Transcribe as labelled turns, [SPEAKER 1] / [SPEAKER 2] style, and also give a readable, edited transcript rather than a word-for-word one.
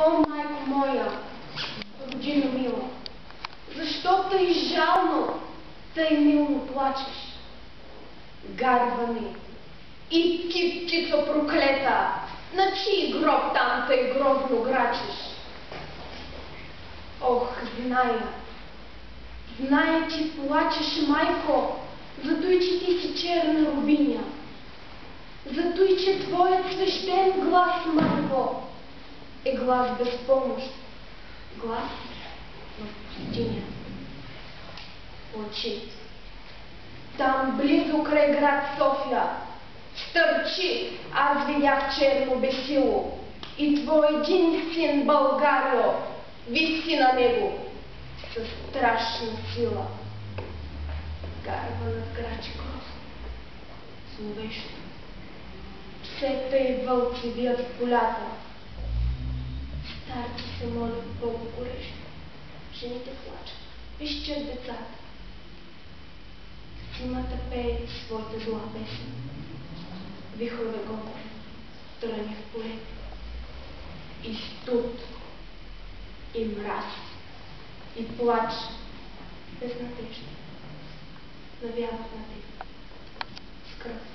[SPEAKER 1] О, майко моя, родино мила, защо тъй жално, тъй милно плачеш? Гарвани и ти, птицо проклета, на чий гроб там тъй грозно грачеш? Ох, зная, че плачеш, майко, затой, че ти си черна рубиня, затой, че твоят свещен глас, майко, е глас без помощ, глас в пустиня. Очи, там близо край град София, стърчи, аз видях черно бесило, и твой един син, Българио, виси на него със страшна сила. Гарва над грачи грозно, зловещо. Псета и вълци бият в полята. Старци се молят Богу горещо. Жените плачат, пищят децата. Зимата пее своята зла песен. Вихрове гонят страни в полето. И студ, и мраз, и плач безнадежда навяват на теб с кръв.